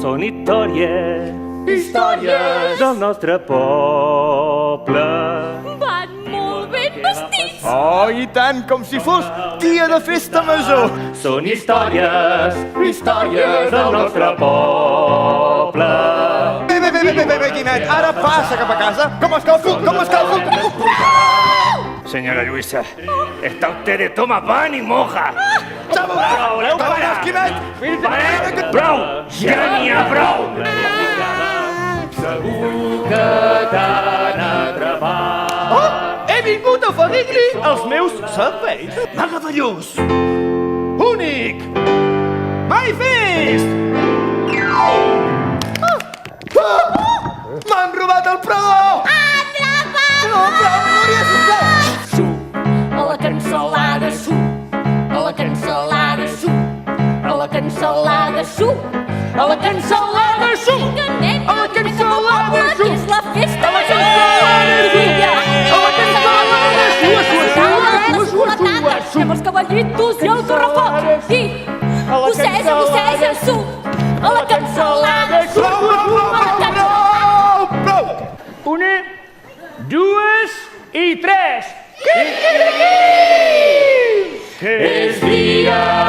Són històries, Històries del nostre poble. Van molt ben vestits. Oh, i tant, com si fos dia de festa major. Són històries, històries del nostre poble. Bé, Quimet, ara passa cap a casa. Com escalfo, com escalfo. Señora Luisa, está usted de toma pan y moja. Xavo, Voleu com parar? vas, Quimet? Pareu! Prou! Ja n'hi ha prou! Segur que t'han atrapat. Oh, he vingut a oferir-li els meus serveis. Meravellós! Únic! Mai vist! M'han robat el pregó! No, prou, Núria, sisplau! A la cansalada su, a la cansalada su, a la cansalada su, a la cansalada su, a la cansalada su, que és la festa a la cansalada su, a la cansalada su, amb els cavallitos i el correfort i busseja su, a la cansalada su, Prou! Una, dues i tres. És dia